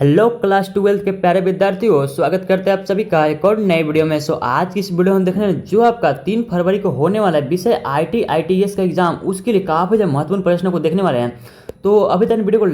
Hello class 12 के प्यारे विद्यार्थियों, स्वागत करते हैं आप सभी का एक और नई वीडियो में। आज की इस वीडियो में देखने जो आपका 3 फरवरी को होने वाला है विषय ITS का एग्जाम, उसके लिए काफ़ी ज़्यादा महत्वपूर्ण प्रश्नों को देखने वाले हैं। तो अभी तक वीडियो को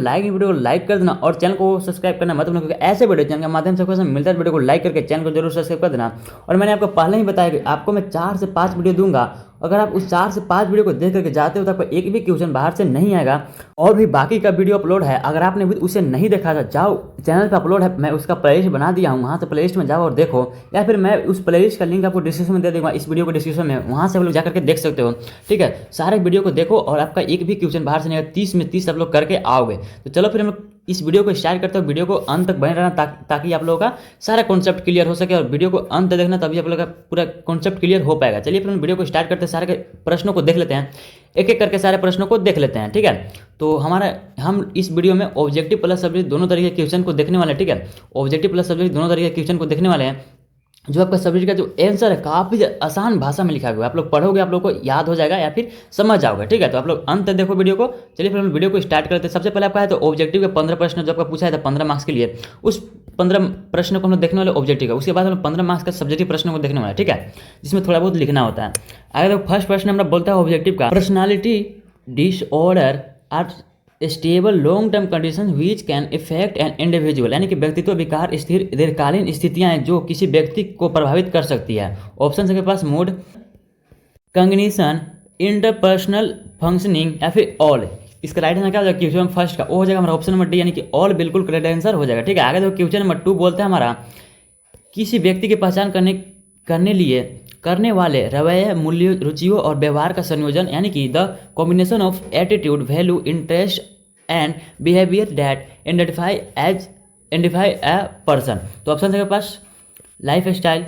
लाइक कर देना और चैनल को सब्सक्राइब करना मत भूलना, क्योंकि ऐसे वीडियो चैनल के माध्यम से क्वेश्चन मिलता है। वीडियो को लाइक करके चैनल को जरूर सब्सक्राइब कर देना। और मैंने आपको पहले ही बताया कि आपको मैं 4 से 5 वीडियो दूंगा। अगर आप उस 4 से 5 वीडियो को देख करके जाते हो तो आपको एक भी क्वेश्चन बाहर से नहीं आएगा। और भी बाकी का वीडियो अपलोड है, अगर आपने भी उसे नहीं देखा था, जाओ चैनल पर अपलोड है, मैं उसका प्लेलिस्ट बना दिया हूँ, वहाँ से प्लेलिस्ट में जाओ और देखो, या फिर मैं उस प्लेलिस्ट का लिंक आपको डिस्क्रिप्शन में दे दूँगा, इस वीडियो को डिस्क्रिप्शन में, वहाँ से आप लोग जाकर के देख सकते हो। ठीक है, सारे वीडियो को देखो और आपका एक भी क्वेश्चन बाहर से नहीं आएगा। 30 में 30 आप लोग करके आओगे। तो चलो फिर हम लोग इस वीडियो को स्टार्ट करते हो। वीडियो को अंत तक बने रहना ताकि आप लोगों का सारा कॉन्सेप्ट क्लियर हो सके, और वीडियो को अंत तक देखना, तभी आप लोगों का पूरा कॉन्सेप्ट क्लियर हो पाएगा। चलिए फिर हम वीडियो को स्टार्ट करते हैं। सारे प्रश्नों को देख लेते हैं, एक एक करके सारे प्रश्नों को देख लेते हैं। ठीक है, तो हम इस वीडियो में ऑब्जेक्टिव प्लस सब्जेक्ट दोनों तरीके के क्वेश्चन को देखने वाले हैं। ठीक है, ऑब्जेक्टिव प्लस सब्जेक्ट दोनों तरीके के क्वेश्चन को देखने वाले हैं। जो आपका सब्जेक्ट का जो आंसर है काफ़ी आसान भाषा में लिखा हुआ है, आप लोग पढ़ोगे आप लोग को याद हो जाएगा या फिर समझ जाओगे। ठीक है, तो आप लोग अंत तक देखो वीडियो को। चलिए फिर हम वीडियो को स्टार्ट करते हैं। सबसे पहले आपका है तो ऑब्जेक्टिव के 15 प्रश्न जो आपका पूछा है था 15 मार्क्स के लिए, उस 15 प्रश्नों को हम लोग देखने वाले ऑब्जेक्टिव का। उसके बाद हम 15 मार्क्स का सब्जेक्टिव प्रश्नों को देखने वाले। ठीक है, जिसमें थोड़ा बहुत लिखना होता है। अगर तो फर्स्ट प्रश्न हमारा बोलता है ऑब्जेक्टिव का, personality disorder are stable long term condition which can affect an individual, यानी कि व्यक्तित्व विकार स्थिर दीर्घकालीन स्थितियां हैं जो किसी व्यक्ति को प्रभावित कर सकती है। ऑप्शन के पास मूड, कंग्निशन, इंटरपर्सनल फंक्शनिंग या फिर ऑल। इसका राइट आंसर क्या हो जाएगा क्वेश्चन फर्स्ट का? वो हो जाएगा हमारा ऑप्शन नंबर डी, यानी कि ऑल बिल्कुल करेक्ट आंसर हो जाएगा। ठीक है, आगे देखो क्वेश्चन नंबर 2 बोलते हैं हमारा, किसी व्यक्ति की पहचान करने वाले रवैये, मूल्यों, रुचियों और व्यवहार का संयोजन, यानी कि the combination of attitude, value, interest and behaviour that identify a person. तो ऑप्शन है पास लाइफ स्टाइल,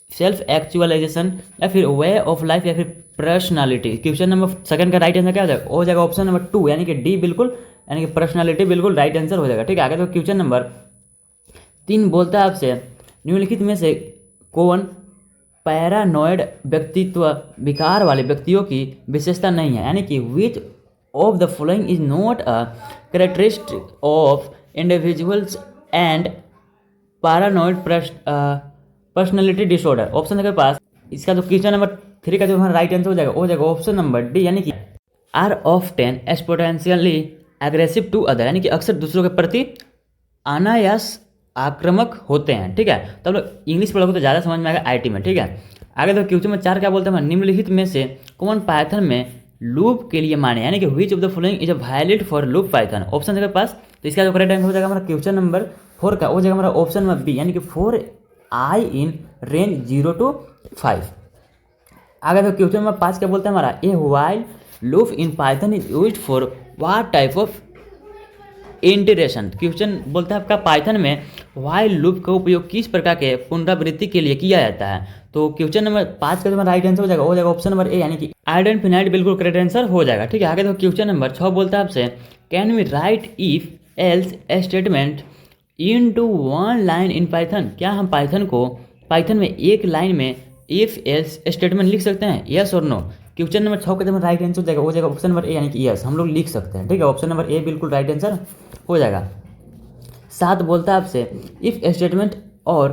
सेल्फ एक्चुअलाइजेशन या फिर वे ऑफ लाइफ या फिर पर्सनालिटी। क्वेश्चन नंबर सेकंड का राइट आंसर क्या हो जाएगा? हो जाएगा ऑप्शन नंबर 2, यानी कि डी बिल्कुल, यानी कि पर्सनालिटी बिल्कुल राइट आंसर हो जाएगा। ठीक है, आगे तो क्वेश्चन नंबर 3 बोलता है आपसे, निम्नलिखित में से कौन पैरानॉइड व्यक्तित्व विकार वाले व्यक्तियों की विशेषता नहीं है, यानी कि which of the following is not a characteristic of individuals and paranoid personality disorder. Option है के पास, इसका जो क्वेश्चन नंबर 3 का जो हमारा राइट आंसर हो जाएगा ऑप्शन नंबर डी, यानी कि are often exponentially aggressive to other, यानी कि अक्सर दूसरों के प्रति अनायास आक्रामक होते हैं। ठीक है, तो हम लोग इंग्लिश पढ़ोगे तो ज़्यादा समझ में आएगा IT में। ठीक है, आगे तो क्वेश्चन में 4 क्या बोलते हैं, निम्नलिखित में से कौन पाइथन में लूप के लिए माने, यानी कि which of the following is a valid for loop Python. Option है पास, तो इसका जो करेक्ट आंसर हो जाएगा हमारा क्वेश्चन नंबर 4 का, हो जाएगा हमारा ऑप्शन नंबर बी, यानी कि 4i इन रेंज 0 to 5। आगे तो क्वेश्चन नंबर 5 क्या बोलते हैं हमारा, a while loop in Python is used for what type of integration. Question बोलता है आपका पाइथन में व्हाइल लूप का उपयोग किस प्रकार के पुनरावृत्ति के लिए किया जाता है। तो क्वेश्चन नंबर 5 का जो राइट आंसर हो जाएगा ऑप्शन नंबर ए, यानी कि आइडेंटिफाइड बिल्कुल करेक्ट आंसर हो जाएगा। ठीक है, आगे तो क्वेश्चन नंबर 6 बोलता है आपसे, can we write if else statement into one line in Python. क्या हम पाइथन में एक लाइन में इफ एल्स स्टेटमेंट लिख सकते हैं, यस और नो। क्वेश्चन नंबर 6 का जब राइट आंसर हो जाएगा ऑप्शन नंबर ए, यानी कि यस, हम लोग लिख सकते हैं। ठीक है, ऑप्शन नंबर ए बिल्कुल राइट आंसर हो जाएगा। 7 बोलता है आपसे, इफ स्टेटमेंट और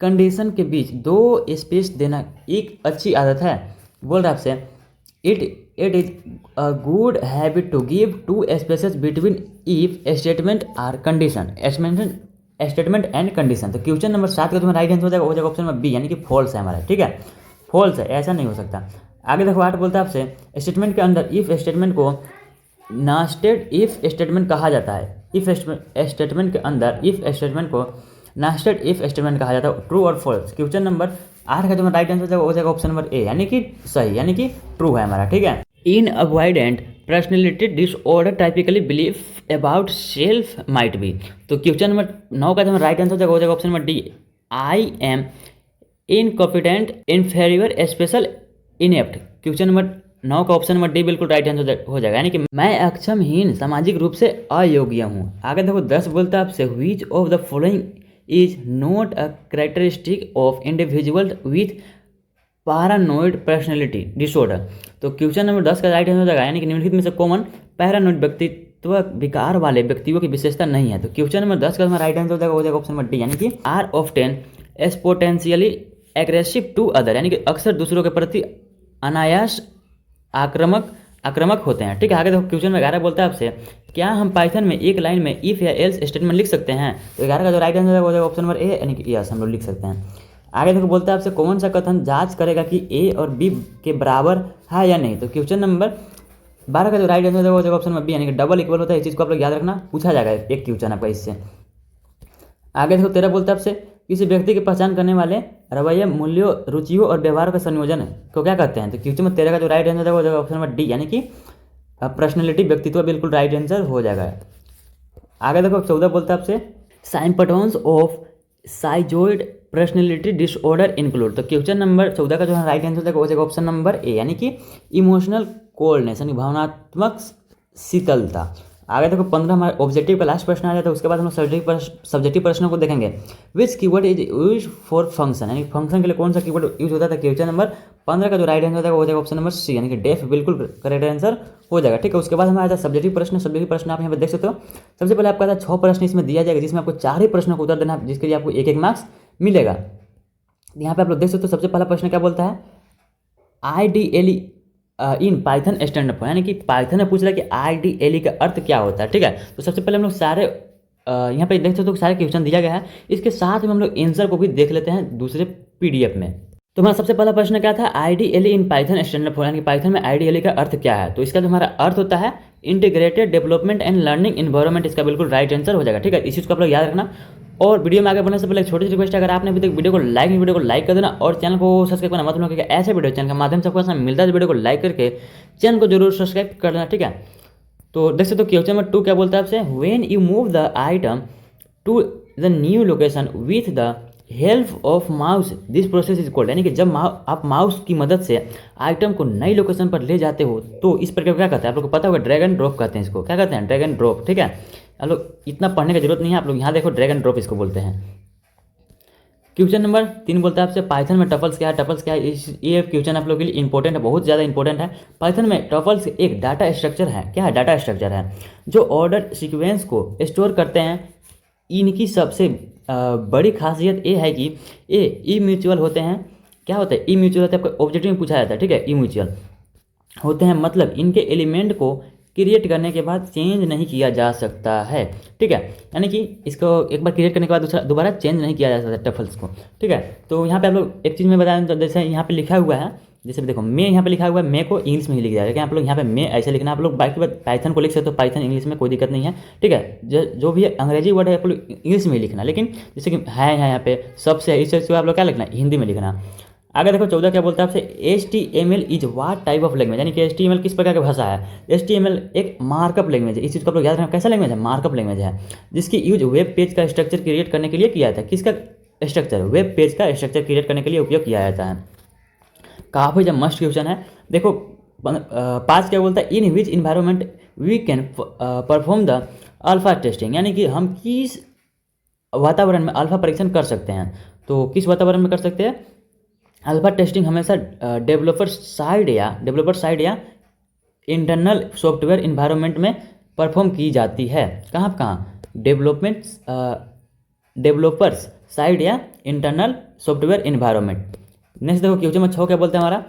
कंडीशन के बीच 2 स्पेस देना एक अच्छी आदत है। बोल रहा है आपसे, it is a good habit to give 2 spaces between if statement or condition statement and condition. तो क्वेश्चन नंबर 7 का तुम्हारा राइट आंसर हो जाएगा ऑप्शन नंबर बी, यानी कि फॉल्स है हमारा। ठीक है, फॉल्स है, ऐसा नहीं हो सकता। आगे देखो 8 बोलता है आपसे, स्टेटमेंट के अंदर इफ स्टेटमेंट को नेस्टेड इफ स्टेटमेंट कहा जाता है। इफ स्टेटमेंट के अंदर इफ स्टेटमेंट को नेस्टेड इफ स्टेटमेंट कहा जाता है, ट्रू और फॉल्स। क्वेश्चन नंबर 8 का जो राइट आंसर हो जाएगा ऑप्शन नंबर ए, यानी कि सही, यानी कि ट्रू है हमारा। ठीक है, in avoidant personality disorder typically belief about self might be. तो क्वेश्चन नंबर 9 का जो राइट आंसर हो जाएगा option number D, I am incompetent inferior special inept. Question number 9 का ऑप्शन नंबर डी बिल्कुल राइट आंसर हो जाएगा, यानी कि मैं अक्षमहीन सामाजिक रूप से अयोग्य हूँ। आगे देखो 10 बोलता है आपसे, which of the following is not a characteristic of individual with paranoid personality disorder. तो क्वेश्चन नंबर 10 का राइट आंसर हो जाएगा, यानी कि निम्नलिखित में से कॉमन पैरानॉइड व्यक्तित्व विकार वाले व्यक्तियों की विशेषता नहीं है। तो क्वेश्चन नंबर 10 का हमारा राइट आंसर हो जाएगा ऑप्शन नंबर डी, यानी कि are often exponentially aggressive to other, यानी कि अक्सर दूसरों के प्रति अनायास आक्रामक होते हैं। ठीक है, आगे देखो क्वेश्चन में 11 बोलता है आपसे, क्या हम पाइथन में एक लाइन में इफ या एल्स स्टेटमेंट लिख सकते हैं? तो 11 का जो राइट आंसर हो जाएगा ऑप्शन नंबर ए, यानी कि यस हम लोग लिख सकते हैं। आगे देखो बोलता है आपसे, कौन सा कथन जांच करेगा कि ए और बी के बराबर है या नहीं? तो क्वेश्चन नंबर 12 का जो राइट आंसर हो जाएगा ऑप्शन नंबर बी, यानी कि डबल इक्वल होता है। इस चीज़ को आप लोग याद रखना, पूछा जाएगा एक क्वेश्चन आपका इससे। आगे देखो 13 बोलता है आपसे, किसी व्यक्ति की पहचान करने वाले रवैये, मूल्यों, रुचियों और व्यवहारों का संयोजन को क्या कहते हैं? तो क्वेश्चन में 13 का जो राइट आंसर हो जाएगा ऑप्शन नंबर डी, यानी कि पर्सनैलिटी, व्यक्तित्व, बिल्कुल राइट आंसर हो जाएगा। आगे देखो 14 बोलता है आपसे, symptoms of schizoid personality disorder include. तो क्वेश्चन नंबर 14 का जो है राइट आंसर हो जाएगा ऑप्शन नंबर ए, यानी कि इमोशनल कोल्डनेस, यानी भावनात्मक शीतलता। आगे देखो 15 हमारे ऑब्जेक्टिव का लास्ट प्रश्न आ जाता है। उसके बाद हम लोग सब्जेक्टिव प्रश्नों को देखेंगे। Which keyword is use for function, यानी फंक्शन के लिए कौन सा कीवर्ड यूज होता है? क्वेश्चन नंबर 15 का जो राइट आंसर हो जाएगा ऑप्शन नंबर सी, यानी कि डेफ, बिल्कुल करेक्ट आंसर हो जाएगा। ठीक है, उसके बाद हमारा आता है सब्जेक्टिव प्रश्न आप यहाँ पर देख सकते हो। सबसे पहले आपका आता है 6 प्रश्न इसमें दिया जाएगा, जिसमें आपको 4 ही प्रश्नों को उत्तर देना है, जिसके लिए आपको 1-1 मार्क्स मिलेगा। यहाँ पे आप लोग देख सकते हो। सबसे पहला प्रश्न क्या बोलता है, IDLE in Python standard form, यानी कि पाइथन में पूछ रहा है कि आईडीएलई का अर्थ क्या होता है। ठीक है, तो सबसे पहले हम लोग सारे यहाँ पे देख सकते हो सारे क्वेश्चन दिया गया है। इसके साथ में हम लोग आंसर को भी देख लेते हैं दूसरे पीडीएफ में। तो हमारा सबसे पहला प्रश्न क्या था, IDLE in Python standard form, यानी कि पाइथन में आईडीएलई का अर्थ क्या है? तो इसका जो हमारा अर्थ होता है integrated development and learning environment, इसका बिल्कुल राइट आंसर हो जाएगा। ठीक है, इस चीज़ को आप लोग याद रखना। और वीडियो में आगे बढ़ने से पहले एक छोटी सी रिक्वेस्ट है, अगर आपने अभी तक वीडियो को लाइक कर देना और चैनल को सब्सक्राइब करना मत भूलना, क्योंकि ऐसे वीडियो चैनल के माध्यम से आपको मिलता है। वीडियो को लाइक करके चैनल को जरूर सब्सक्राइब कर लेना। ठीक है, तो देख सकते हो क्वेश्चन नंबर 2 क्या बोलता है आपसे, when you move the item to the new location with the help of mouse this process is called, यानी कि जब आप माउस की मदद से आइटम को नई लोकेशन पर ले जाते हो तो इस प्रक्रिया को क्या कहते हैं? आप लोग को पता होगा, ड्रैग एंड ड्रॉप कहते हैं इसको। क्या कहते हैं? Drag and drop. ठीक है, आप लोग इतना पढ़ने की जरूरत नहीं है, आप लोग यहाँ देखो ड्रैग एंड ड्रॉप इसको बोलते हैं। क्वेश्चन नंबर 3 बोलता है आपसे, पाइथन में टपल्स क्या है? टपल्स क्या है? ये क्वेश्चन आप लोगों के लिए इंपॉर्टेंट है, बहुत ज़्यादा इंपॉर्टेंट है। पाइथन में टपल्स एक डाटा स्ट्रक्चर है। क्या है? डाटा स्ट्रक्चर है जो ऑर्डर सीक्वेंस को स्टोर करते हैं। इनकी सबसे बड़ी खासियत ये है कि ये ई म्यूचुअल होते हैं। क्या होता है? ई म्यूचुअल होता है, आपको ऑब्जेक्टिव में पूछा जाता है। ठीक है, ई म्यूचुअल होते हैं, मतलब इनके एलिमेंट को क्रिएट करने के बाद चेंज नहीं किया जा सकता है। ठीक है, यानी कि इसको एक बार क्रिएट करने के बाद दोबारा चेंज नहीं किया जा सकता टफल्स को। ठीक है, तो यहाँ पे आप लोग एक चीज़ में बताएं, तो जैसे यहाँ पे लिखा हुआ है, जैसे देखो मैं यहाँ पे लिखा हुआ है, मैं को इंग्लिश में ही लिख जाएगा। लेकिन आप लोग यहाँ पे मैं ऐसे लिखना, आप लोग बाकी बात पाइथन को लिख सकते हो, पाइथन इंग्लिश में कोई दिक्कत नहीं है। ठीक है, जो भी अंग्रेजी वर्ड है आप लोग इंग्लिश में ही लिखना, लेकिन जैसे कि है यहाँ पे सबसे इस चीज़ को आप लोग क्या लिखना, हिंदी में लिखना। आगे देखो 14 क्या बोलता है आपसे, HTML is what type of language, यानी कि HTML किस प्रकार की भाषा है? HTML एक मार्कअप लैंग्वेज है। इस चीज़ को आप लोग याद रखना, कैसा लैंग्वेज है? मार्कअप लैंग्वेज है, जिसकी यूज वेब पेज का स्ट्रक्चर क्रिएट करने के लिए किया जाता है। किसका स्ट्रक्चर? वेब पेज का स्ट्रक्चर क्रिएट करने के लिए उपयोग किया जाता है। काफ़ी जब मस्ट क्वेश्चन है। देखो 5 क्या बोलता है, in which environment we can perform the alpha testing, यानी कि हम किस वातावरण में अल्फा परीक्षण कर सकते हैं। तो किस वातावरण में कर सकते हैं? अल्फा टेस्टिंग हमेशा डेवलपर साइड या इंटरनल सॉफ्टवेयर इन्वायरमेंट में परफॉर्म की जाती है। कहाँ? डेवलपर्स साइड या इंटरनल सॉफ्टवेयर इन्वायरमेंट। नेक्स्ट देखो क्वेश्चन में 6 क्या बोलते हैं हमारा,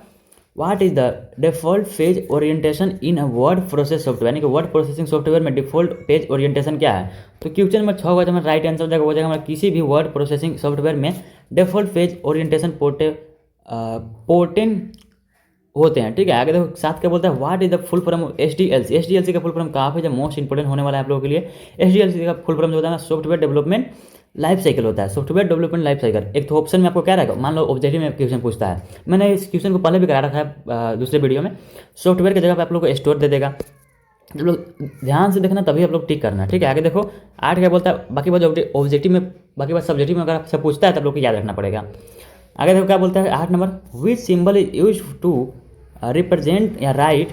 what is the default page orientation in a word process software, यानी कि वर्ड प्रोसेसिंग सॉफ्टवेयर में डिफॉल्ट पेज ओरिएंटेशन क्या है? तो क्वेश्चन नंबर 6 का हमारा राइट आंसर हो जाएगा हमारा, किसी भी वर्ड प्रोसेसिंग सॉफ्टवेयर में डिफॉल्ट पेज ओरिएंटेशन पोर्टेन होते हैं। ठीक है, आगे देखो 7 क्या बोलता है, what is the full form of SDLC। SDLC का फुल फॉर्म काफ़ी जब मोस्ट इंपॉर्टेंट होने वाला है आप लोगों के लिए। SDLC का फुल फॉर्म जो होता है सॉफ्टवेयर डेवलपमेंट लाइफ साइकिल होता है। सॉफ्टवेयर डेवलपमेंट लाइफ साइकिल, एक तो ऑप्शन में आपको क्या रहेगा, मान लो ऑब्जेक्टिव में क्वेश्चन पूछता है, मैंने इस क्वेश्चन को पहले भी करा रखा है दूसरे वीडियो में। सॉफ्टवेयर की जगह पे आप लोग को स्टोर दे देगा, जब लोग ध्यान से देखना तभी आप लोग टिक करना। ठीक है, आगे देखो 8 क्या बोलता है, बाकी बात ऑब्जेक्टिव में, बाकी बात सब्जेक्टिव में अगर आपसे पूछता है तब लोग को याद रखना पड़ेगा। आगे देखो क्या बोलता है 8 number, which symbol is use to represent या राइट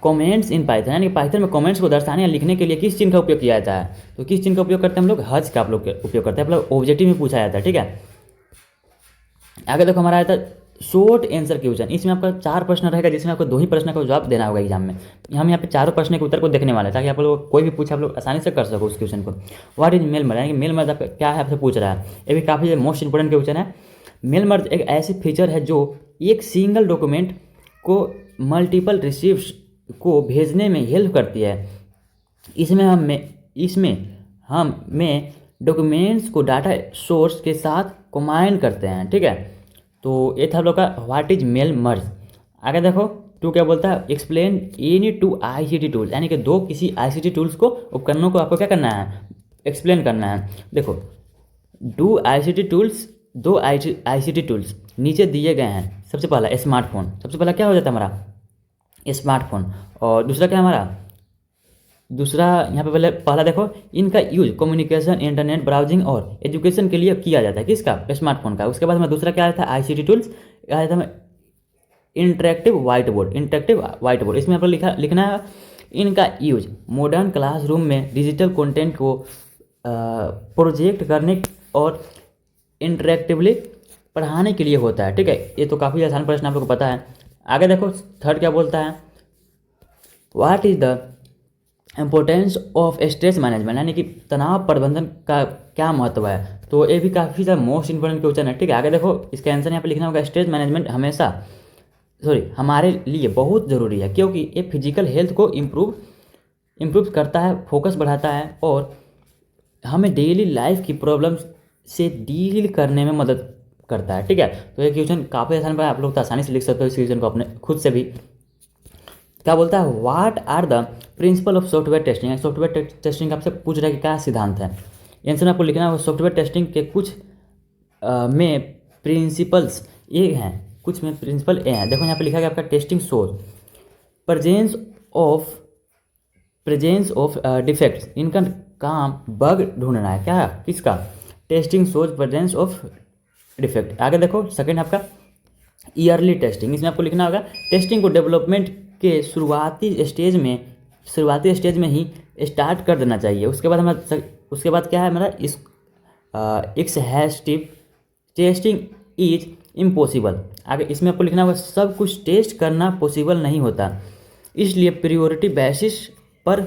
कमेंट्स इन पाइथन, यानी पाइथन में कमेंट्स को दर्शाने या लिखने के लिए किस चिन्ह का उपयोग किया जाता है? तो किस चिन्ह का उपयोग करते हैं हम लोग? हज का आप लोग उपयोग करते हैं। आप लोग ऑब्जेक्टिव में पूछा जाता है। ठीक है, आगे देखो हमारा आता है शॉर्ट आंसर क्वेश्चन, इसमें आपका 4 प्रश्न रहेगा जिसमें आपको 2 ही प्रश्न का जवाब देना होगा एग्जाम में। हम यहाँ पे चारों प्रश्न के उत्तर को देखने वाले हैं ताकि आप लोग कोई भी पूछे आप लोग आसानी से कर सको उस क्वेश्चन को। व्हाट इज मेल मर्ज, यानी कि मेल मर्ज आपका क्या है आपसे पूछ रहा है। ये भी काफ़ी मोस्ट इंपॉर्टेंट क्वेश्चन है। मेल मर्ज एक ऐसी फीचर है जो एक सिंगल डॉक्यूमेंट को मल्टीपल रिसीव्स को भेजने में हेल्प करती है। इसमें हम डॉक्यूमेंट्स को डाटा सोर्स के साथ कंबाइन करते हैं, ठीक है। तो ये था हम लोग का व्हाट इज मेल मर्ज। आगे देखो टू क्या बोलता है, explain any two ICT tools, यानी कि दो किसी आईसीटी टूल्स को उपकरणों को आपको क्या करना है, एक्सप्लेन करना है। देखो दो आईसीटी टूल्स नीचे दिए गए हैं। सबसे पहला स्मार्टफोन, सबसे पहला क्या हो जाता है हमारा स्मार्टफोन, और दूसरा क्या हमारा दूसरा यहाँ पे पहला देखो इनका यूज कम्युनिकेशन, इंटरनेट ब्राउजिंग और एजुकेशन के लिए किया जाता है, किसका, स्मार्टफोन का। उसके बाद हमारा दूसरा क्या आया था, आईसीटी टूल्स आया था इंटरेक्टिव वाइट बोर्ड। इसमें आपको लिखना है इनका यूज मॉडर्न क्लासरूम में डिजिटल कंटेंट को प्रोजेक्ट करने और इंटरेक्टिवली पढ़ाने के लिए होता है, ठीक है। ये तो काफ़ी आसान प्रश्न आप लोग को पता है। आगे देखो थर्ड क्या बोलता है, what is the importance of stress management, यानी कि तनाव प्रबंधन का क्या महत्व है। तो ये भी काफ़ी ज़्यादा मोस्ट इंपॉर्टेंट क्वेश्चन है, ठीक है। आगे देखो इसका आंसर यहाँ पे लिखना होगा, स्ट्रेस मैनेजमेंट हमारे लिए बहुत ज़रूरी है क्योंकि ये फिजिकल हेल्थ को इम्प्रूव करता है, फोकस बढ़ाता है और हमें डेली लाइफ की प्रॉब्लम्स से डील करने में मदद करता है, ठीक है। तो ये क्वेश्चन काफ़ी आसान है, आप लोग तो आसानी से लिख सकते हो इस क्वेश्चन को अपने खुद से भी। क्या बोलता है, what are the principle of software testing, software testing आपसे पूछ रहा है कि क्या सिद्धांत है। आंसर आपको लिखना है सॉफ्टवेयर टेस्टिंग के कुछ में प्रिंसिपल्स ये हैं, कुछ में प्रिंसिपल ये हैं। देखो यहाँ पे लिखा गया आपका testing source presence of defects, इनका काम बग ढूंढना है, क्या किसका, testing source presence of defect. आगे देखो सेकंड आपका ईयरली टेस्टिंग, इसमें आपको लिखना होगा टेस्टिंग को डेवलपमेंट के शुरुआती स्टेज में ही स्टार्ट कर देना चाहिए। उसके बाद क्या है हमारा एक्सहॉस्टिव टेस्टिंग इज इम्पॉसिबल। आगे इसमें आपको लिखना होगा सब कुछ टेस्ट करना पॉसिबल नहीं होता, इसलिए प्रायोरिटी बेसिस पर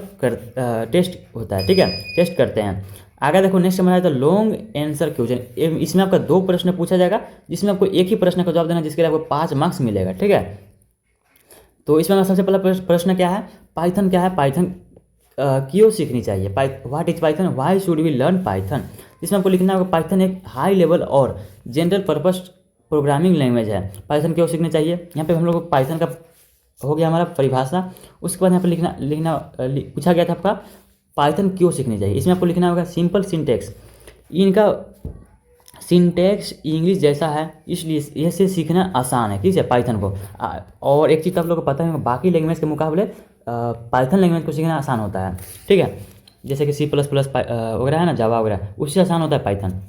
टेस्ट होता है, ठीक है, टेस्ट करते हैं। आगे देखो नेक्स्ट हमारा है लॉन्ग आंसर क्वेश्चन। इसमें आपका 2 प्रश्न पूछा जाएगा जिसमें आपको एक ही प्रश्न का जवाब देना, जिसके लिए आपको 5 मार्क्स मिलेगा, ठीक है। तो इसमें हमारा सबसे पहला प्रश्न क्या है, पाइथन क्या है, पाइथन क्यों सीखनी चाहिए, what is Python, why should we learn Python. इसमें आपको लिखना होगा पाइथन एक हाई लेवल और जनरल पर्पस प्रोग्रामिंग लैंग्वेज है, पाइथन क्यों सीखनी चाहिए। यहाँ पे हम लोग को पाइथन का हो गया हमारा परिभाषा। उसके बाद यहाँ पे पूछा गया था आपका पाइथन क्यों सीखनी चाहिए। इसमें आपको लिखना होगा सिंपल सिंटेक्स, इनका सिंटेक्स इंग्लिश जैसा है इसलिए इसे सीखना आसान है, किस है, पाइथन को। और एक चीज़ आप लोगों को पता है बाकी लैंग्वेज के मुकाबले पाइथन लैंग्वेज को सीखना आसान होता है, ठीक है। जैसे कि C++ वगैरह है ना, जावा वगैरह, उससे आसान होता है पाइथन।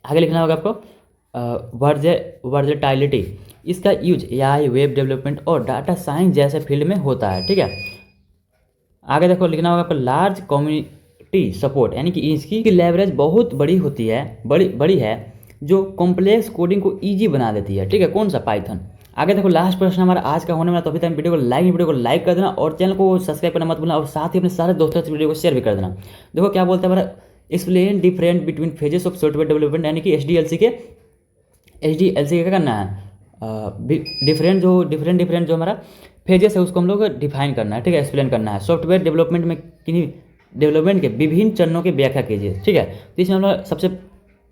आगे लिखना होगा आपको वर्सेटाइलिटी, इसका यूज AI वेब डेवलपमेंट और डाटा साइंस जैसे फील्ड में होता है, ठीक है। आगे देखो लिखना होगा आपको लार्ज कम्युनिटी सपोर्ट, यानी कि इसकी लेवरेज बहुत बड़ी होती है, बड़ी है, जो कॉम्प्लेक्स कोडिंग को ईजी बना देती है, ठीक है, कौन सा, पाइथन। आगे देखो लास्ट प्रश्न हमारा आज का होने वाला, तो अभी तक वीडियो को लाइक कर देना और चैनल को सब्सक्राइब करना मत भूलना, और साथ ही अपने सारे दोस्तों से वीडियो को शेयर भी कर देना। देखो क्या बोलते हैं हमारा, explain different between phases of software development, यानी कि एचडीएलसी के क्या करना है, डिफरेंट जो हमारा फेजेस है उसको हम लोग डिफाइन करना है, ठीक है, एक्सप्लेन करना है। सॉफ्टवेयर डेवलपमेंट में किन्हीं डेवलपमेंट के विभिन्न चरणों की व्याख्या कीजिए, ठीक है। तो इसमें हम लोग सबसे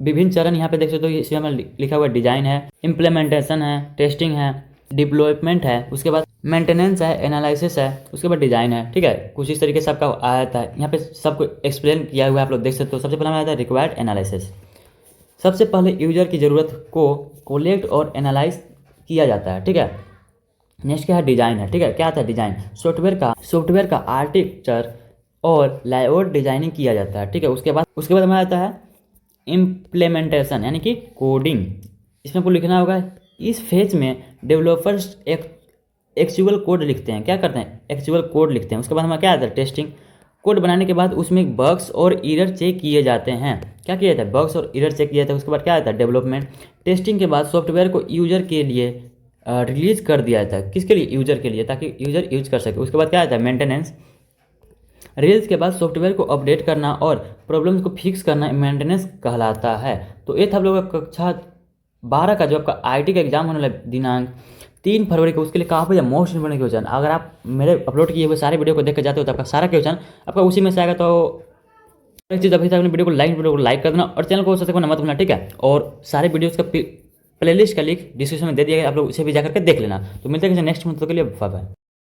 विभिन्न चरण यहाँ पे देख सकते हो, इसमें हमें लिखा हुआ डिजाइन है, इम्प्लीमेंटेशन है, टेस्टिंग है, डिप्लॉयमेंट है, उसके बाद मेंटेनेंस है, एनालिसिस है, उसके बाद डिजाइन है, ठीक है। कुछ इस तरीके से आपका आया था, यहाँ पे सबको एक्सप्लेन किया हुआ है, आप लोग देख सकते हो। सबसे पहले आया था रिक्वायर्ड एनालिसिस, सबसे पहले यूजर की ज़रूरत को कलेक्ट और एनालाइज किया जाता है, ठीक है। नेक्स्ट क्या है, डिजाइन है, ठीक है। क्या आता है डिजाइन, सॉफ्टवेयर का आर्किटेक्चर और लेआउट डिजाइनिंग किया जाता है, ठीक है। उसके बाद हमें आता है इम्प्लीमेंटेशन, यानी कि कोडिंग। इसमें आपको लिखना होगा इस फेज में डेवलपर्स एक्चुअल कोड लिखते हैं, क्या करते हैं, एक्चुअल कोड लिखते हैं। उसके बाद हमें क्या आता है टेस्टिंग, कोड बनाने के बाद उसमें बग्स और एरर चेक किए जाते हैं, क्या किया जाता है, बग्स और एरर चेक किया जाता है। उसके बाद क्या आता है, डेवलपमेंट। टेस्टिंग के बाद सॉफ्टवेयर को यूजर के लिए रिलीज कर दिया जाता है। किसके लिए, यूजर के लिए, ताकि यूजर यूज कर सके। उसके बाद क्या आता है, मेंटेनेंस। रिलीज के बाद सॉफ्टवेयर को अपडेट करना और प्रॉब्लम्स को फिक्स करना मेंटेनेंस कहलाता है। तो ये था आप लोगों का कक्षा 12 का जो आपका आईटी का एग्जाम होने वाला दिनांक 3 फरवरी को, उसके लिए काफ़ी मोस्ट इंपोर्टेंट क्वेश्चन। अगर आप मेरे अपलोड किए हुए सारे वीडियो को देख के जाते हो तो आपका सारा क्वेश्चन आपका उसी में से आएगा। तो एक चीज़, अभी तक अपने वीडियो को लाइक कर देना और चैनल को सब्सक्राइब करना मत भूलना, ठीक है। और सारे वीडियोज़ का प्लेलिस्ट का लिंक डिस्क्रिप्शन में दे दिया गया, आप लोग उसे भी जाकर के देख लेना। तो मिलते हैं नेक्स्ट मंथ के लिए, बाय बाय।